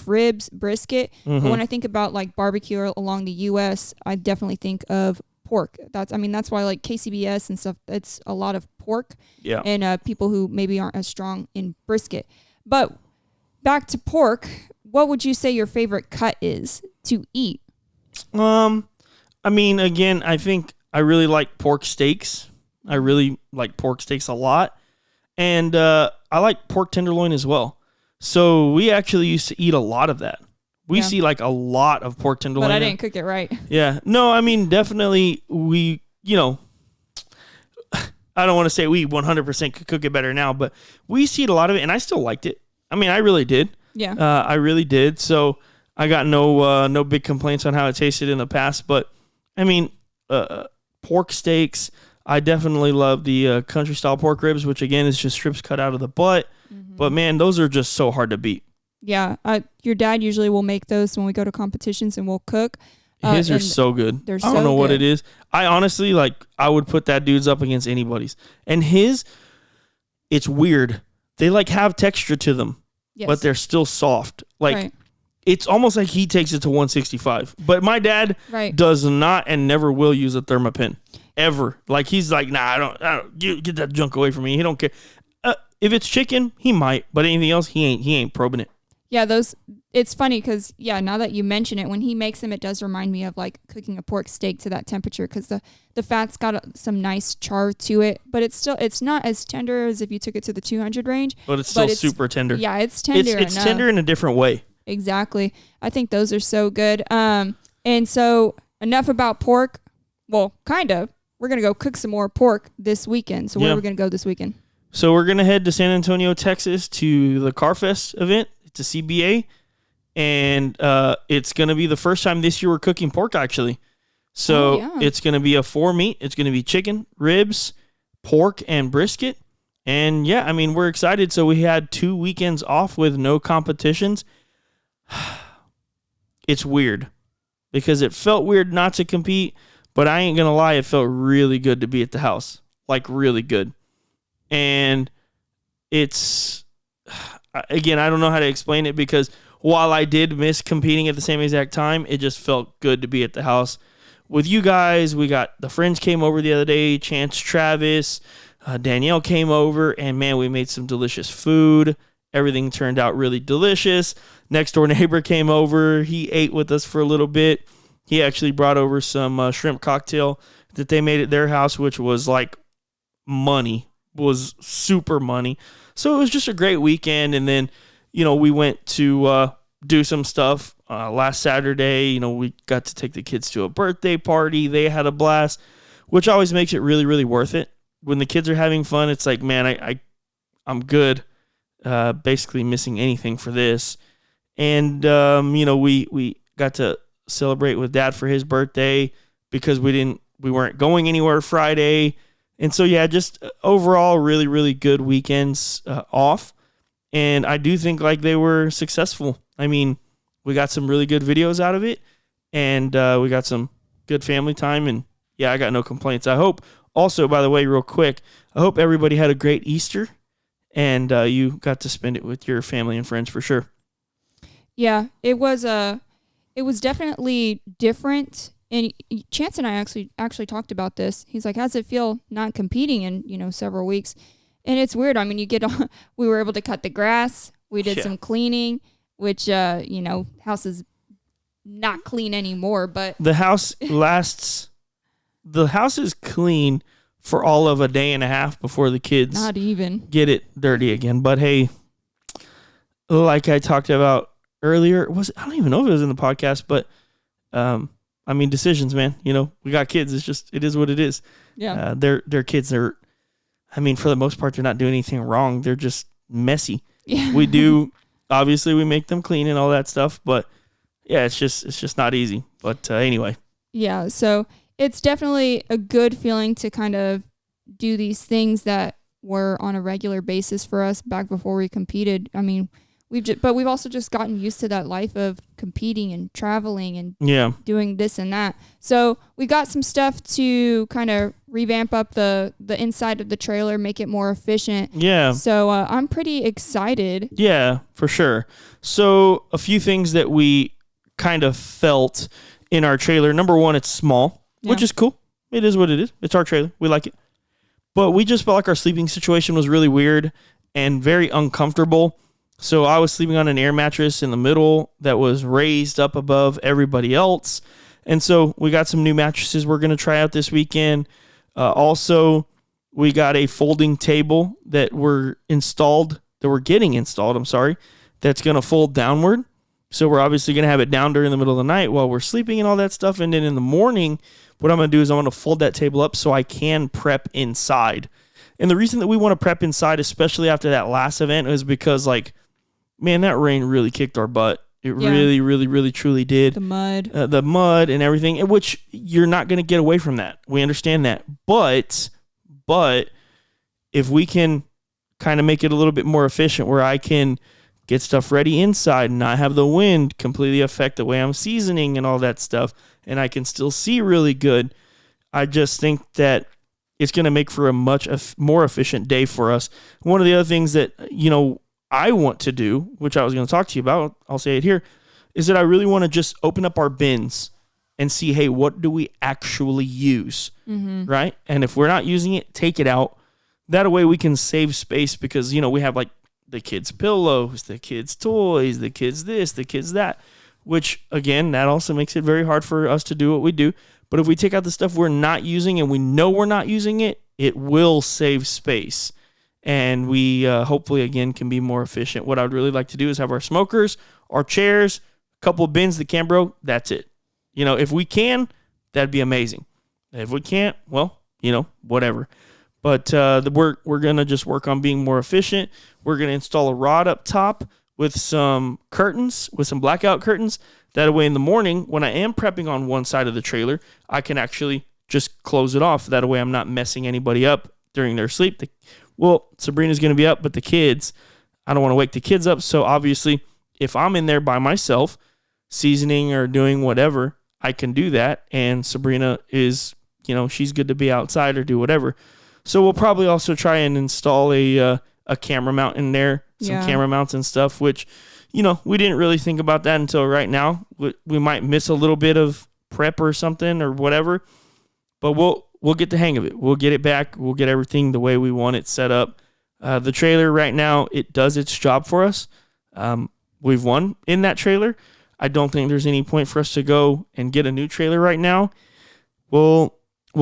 ribs, brisket. But when I think about like barbecue along the U.S., I definitely think of pork. That's why like KCBS and stuff, it's a lot of pork. Yeah. And people who maybe aren't as strong in brisket. But back to pork, what would you say your favorite cut is to eat? I mean, again, I think I really like pork steaks. I really like pork steaks a lot. And I like pork tenderloin as well. So we actually used to eat a lot of that. We see like a lot of pork tenderloin. But I didn't cook it right. Yeah. No, I mean, definitely we, I don't want to say we 100% could cook it better now, but we used to eat a lot of it and I still liked it. I mean, I really did. Yeah. I really did. So I got no big complaints on how it tasted in the past, but I mean, pork steaks, I definitely love the country style pork ribs, which again is just strips cut out of the butt. But man, those are just so hard to beat. Yeah. Your dad usually will make those when we go to competitions and we'll cook. His are so good. I don't know what it is. I honestly, I would put that dude's up against anybody's. And it's weird. They have texture to them, but they're still soft. It's almost like he takes it to 165. But my dad does not and never will use a Thermopin. Ever. He's like, nah, I don't get that junk away from me. He don't care. If it's chicken, he might, but anything else, he ain't probing it. Yeah, it's funny because, now that you mention it, when he makes them, it does remind me of cooking a pork steak to that temperature because the fat's got some nice char to it, but it's not as tender as if you took it to the 200 range. But it's still super tender. Yeah, it's tender. It's tender in a different way. Exactly. I think those are so good. And so enough about pork. Well, kind of. We're going to go cook some more pork this weekend. So where are we going to go this weekend? So we're going to head to San Antonio, Texas to the CarFest event. It's a CBA. And it's going to be the first time this year we're cooking pork, actually. So it's going to be a 4 meat. It's going to be chicken, ribs, pork, and brisket. And yeah, I mean, we're excited. So we had 2 weekends off with no competitions. It's weird because it felt weird not to compete, but I ain't going to lie. It felt really good to be at the house, really good. And it's, again, I don't know how to explain it because while I did miss competing at the same exact time, it just felt good to be at the house with you guys. We got the friends came over the other day, Chance, Travis, Danielle came over, and man, we made some delicious food. Everything turned out really delicious. Next door neighbor came over. He ate with us for a little bit. He actually brought over some shrimp cocktail that they made at their house, which was like money, was super money. So it was just a great weekend. And then, we went to do some stuff last Saturday. We got to take the kids to a birthday party. They had a blast, which always makes it really, really worth it. When the kids are having fun, it's like, man, I'm good. Basically missing anything for this. And, we got to celebrate with Dad for his birthday because we weren't going anywhere Friday. And so, yeah, just overall really, really good weekends off. And I do think like they were successful. I mean, we got some really good videos out of it, and we got some good family time. And yeah, I got no complaints. I hope also, by the way, real quick, I hope everybody had a great Easter and you got to spend it with your family and friends for sure. Yeah, it was definitely different. And Chance and I actually talked about this. He's like, "How's it feel not competing in several weeks?" And it's weird. I mean, we were able to cut the grass. We did some cleaning, which house is not clean anymore. But the house is clean for all of a day and a half before the kids not even get it dirty again. But hey, like I talked about earlier, I don't even know if it was in the podcast, but decisions, man. We got kids. It is what it is. Yeah. Their kids are, for the most part, they're not doing anything wrong. They're just messy. Yeah. We do, obviously, we make them clean and all that stuff, but yeah, it's just not easy. But anyway. Yeah. So it's definitely a good feeling to kind of do these things that were on a regular basis for us back before we competed. I mean, we've also just gotten used to that life of competing and traveling and doing this and that. So we got some stuff to kind of revamp up the inside of the trailer, make it more efficient. Yeah. So I'm pretty excited. Yeah, for sure. So a few things that we kind of felt in our trailer. Number one, it's small, which is cool. It is what it is. It's our trailer. We like it. But we just felt like our sleeping situation was really weird and very uncomfortable. So I was sleeping on an air mattress in the middle that was raised up above everybody else. And so we got some new mattresses we're going to try out this weekend. Also, we got a folding table that we're getting installed, that's going to fold downward. So we're obviously going to have it down during the middle of the night while we're sleeping and all that stuff. And then in the morning, what I'm going to do is I'm going to fold that table up so I can prep inside. And the reason that we want to prep inside, especially after that last event, is because man, that rain really kicked our butt. It really, really, really, truly did. The mud and everything, which you're not going to get away from that. We understand that. But if we can kind of make it a little bit more efficient where I can get stuff ready inside and not have the wind completely affect the way I'm seasoning and all that stuff, and I can still see really good, I just think that it's going to make for a much more efficient day for us. One of the other things that, I want to do, which I was going to talk to you about, I'll say it here, is that I really want to just open up our bins and see, hey, what do we actually use, right? And if we're not using it, take it out. That way we can save space because, we have the kids' pillows, the kids' toys, the kids this, the kids that, which, again, that also makes it very hard for us to do what we do. But if we take out the stuff we're not using and we know we're not using it, it will save space. And we hopefully, again, can be more efficient. What I'd really like to do is have our smokers, our chairs, a couple of bins, the Cambro, that's it. If we can, that'd be amazing. If we can't, well, whatever. But we're going to just work on being more efficient. We're going to install a rod up top with some curtains, with some blackout curtains. That way in the morning, when I am prepping on one side of the trailer, I can actually just close it off. That way I'm not messing anybody up during their sleep. Sabrina's going to be up, but the kids, I don't want to wake the kids up. So obviously, if I'm in there by myself, seasoning or doing whatever, I can do that. And Sabrina is, she's good to be outside or do whatever. So we'll probably also try and install a camera mount in there, some camera mounts and stuff, which, we didn't really think about that until right now. We might miss a little bit of prep or something or whatever, but we'll get the hang of it. We'll get it back. We'll get everything the way we want it set up. The trailer right now, it does its job for us. We've won in that trailer. I don't think there's any point for us to go and get a new trailer right now. We'll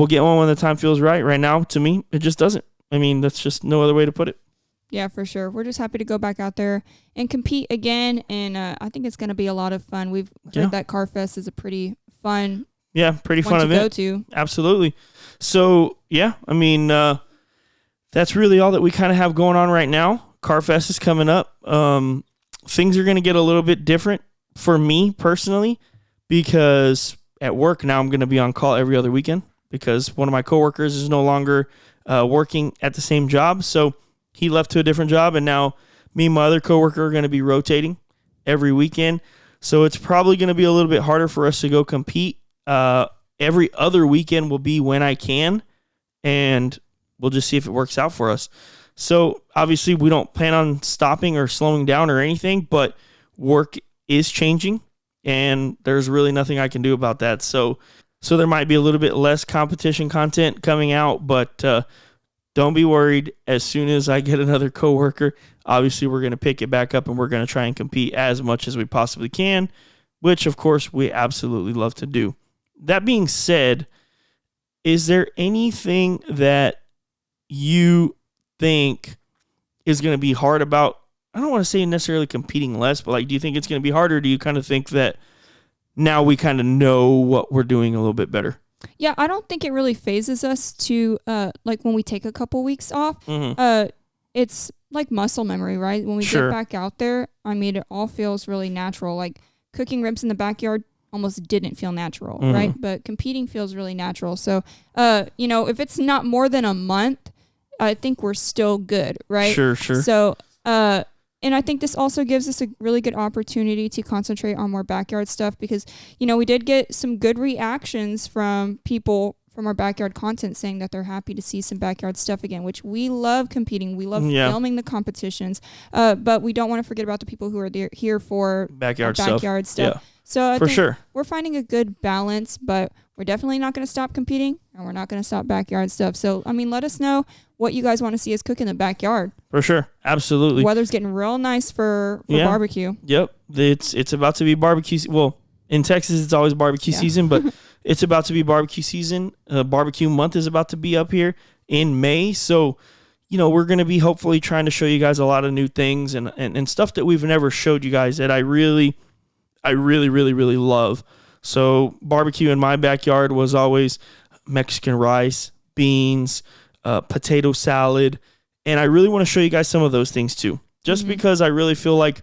get one when the time feels right. Right now, to me, it just doesn't. I mean, that's just no other way to put it. Yeah, for sure. We're just happy to go back out there and compete again, and I think it's going to be a lot of fun. We've heard that Car Fest is a pretty fun pretty fun event. To go to. Absolutely. So, yeah, I mean, that's really all that we kind of have going on right now. Car Fest is coming up. Things are going to get a little bit different for me personally because at work now I'm going to be on call every other weekend because one of my coworkers is no longer working at the same job. So he left to a different job, and now me and my other coworker are going to be rotating every weekend. So it's probably going to be a little bit harder for us to go compete. Every other weekend will be when I can, and we'll just see if it works out for us. So obviously we don't plan on stopping or slowing down or anything, but work is changing, and there's really nothing I can do about that. So there might be a little bit less competition content coming out, but don't be worried. As soon as I get another coworker, obviously we're going to pick it back up and we're going to try and compete as much as we possibly can, which of course we absolutely love to do. That being said, is there anything that you think is going to be hard about, I don't want to say necessarily competing less, but like, do you think it's going to be harder? Do you kind of think that now we kind of know what we're doing a little bit better? Yeah, I don't think it really phases us to like when we take a couple weeks off. It's like muscle memory, right? When we get back out there, I mean, it all feels really natural. Like cooking ribs in the backyard almost didn't feel natural, right? But competing feels really natural. So, if it's not more than a month, I think we're still good, right? Sure. So, and I think this also gives us a really good opportunity to concentrate on more backyard stuff because, we did get some good reactions from people from our backyard content saying that they're happy to see some backyard stuff again, which we love competing. We love filming the competitions, but we don't want to forget about the people who are here for backyard stuff. Yeah. So I think we're finding a good balance, but we're definitely not going to stop competing and we're not going to stop backyard stuff. So, I mean, let us know what you guys want to see us cook in the backyard. For sure. Absolutely. Weather's getting real nice for barbecue. Yep. It's about to be barbecue. Well, in Texas, it's always barbecue season, but it's about to be barbecue season. Barbecue month is about to be up here in May. So, we're going to be hopefully trying to show you guys a lot of new things and stuff that we've never showed you guys that I really love. So barbecue in my backyard was always Mexican rice, beans, potato salad. And I really want to show you guys some of those things too, just because I really feel like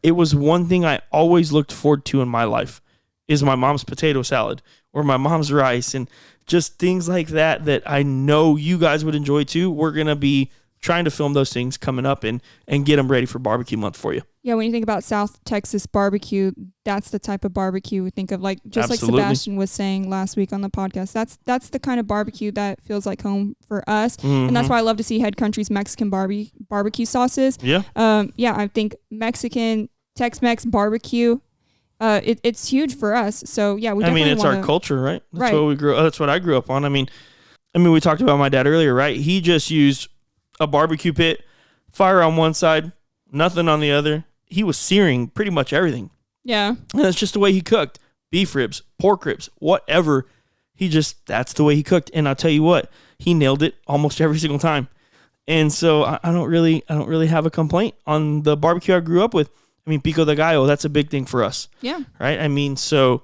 it was one thing I always looked forward to in my life is my mom's potato salad or my mom's rice and just things like that I know you guys would enjoy too. We're going to be trying to film those things coming up and get them ready for barbecue month for you. Yeah, when you think about South Texas barbecue, that's the type of barbecue we think of, like just Absolutely. Like Sebastian was saying last week on the podcast. That's the kind of barbecue that feels like home for us, and that's why I love to see Head Country's Mexican barbecue sauces. Yeah, I think Mexican Tex-Mex barbecue, it's huge for us. So yeah, it's our culture, right? That's what we grew. That's what I grew up on. I mean, we talked about my dad earlier, right? He just used a barbecue pit, fire on one side, nothing on the other. He was searing pretty much everything. Yeah. And that's just the way he cooked. Beef ribs, pork ribs, whatever. That's the way he cooked. And I'll tell you what, he nailed it almost every single time. And so I don't really have a complaint on the barbecue I grew up with. Pico de gallo, that's a big thing for us. Yeah. Right? So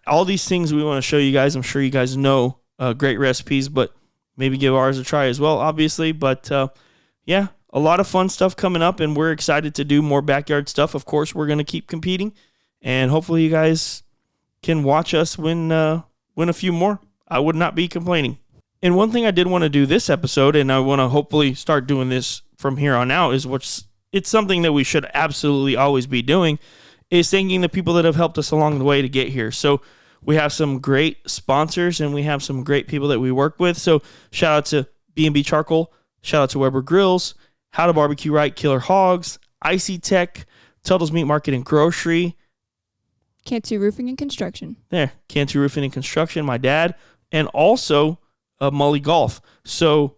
all these things we want to show you guys. I'm sure you guys know great recipes, but maybe give ours a try as well, obviously. But a lot of fun stuff coming up, and we're excited to do more backyard stuff. Of course, we're going to keep competing, and hopefully you guys can watch us win a few more. I would not be complaining. And one thing I did want to do this episode, and I want to hopefully start doing this from here on out, it's something that we should absolutely always be doing, is thanking the people that have helped us along the way to get here. So we have some great sponsors, and we have some great people that we work with. So shout out to B&B Charcoal, shout out to Weber Grills, How to Barbecue Right, Killer Hogs, Icy Tech, Tuttle's Meat Market and Grocery, Cantu Roofing and Construction. Cantu Roofing and Construction, my dad, and also Mully Golf. So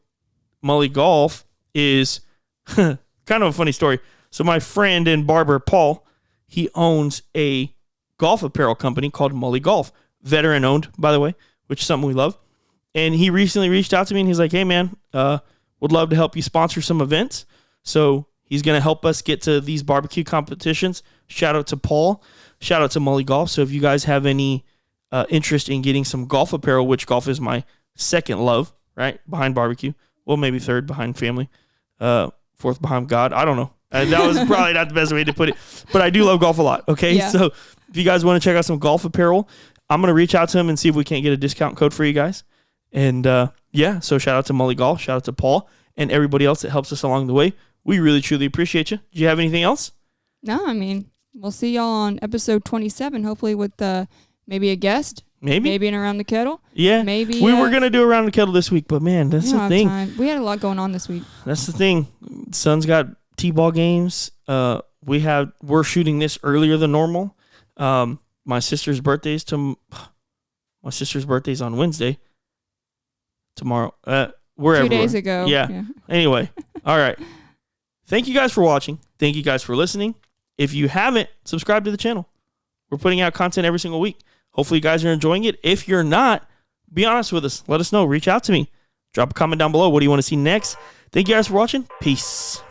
Mully Golf is kind of a funny story. So my friend and barber, Paul, he owns a golf apparel company called Mully Golf. Veteran owned, by the way, which is something we love. And he recently reached out to me and he's like, hey, man, would love to help you sponsor some events. So he's going to help us get to these barbecue competitions. Shout out to Paul. Shout out to Mully Golf. So if you guys have any interest in getting some golf apparel, which golf is my second love, right? Behind barbecue. Well, maybe third behind family. Fourth behind God. I don't know. That was probably not the best way to put it. But I do love golf a lot. Okay. Yeah. So if you guys want to check out some golf apparel, I'm going to reach out to him and see if we can't get a discount code for you guys. And so shout out to Mully Golf. Shout out to Paul and everybody else that helps us along the way. We really, truly appreciate you. Do you have anything else? No, I mean, we'll see y'all on episode 27, hopefully with maybe a guest. Maybe an Around the Kettle. Yeah. Maybe. We were going to do Around the Kettle this week, but man, that's the thing. We had a lot going on this week. That's the thing. Son's got T-ball games. We're shooting this earlier than normal. My sister's birthday's on Wednesday. Tomorrow. Wherever. 2 days ago. Yeah. Anyway. All right. Thank you guys for watching. Thank you guys for listening. If you haven't, subscribe to the channel. We're putting out content every single week. Hopefully you guys are enjoying it. If you're not, be honest with us. Let us know. Reach out to me. Drop a comment down below. What do you want to see next? Thank you guys for watching. Peace.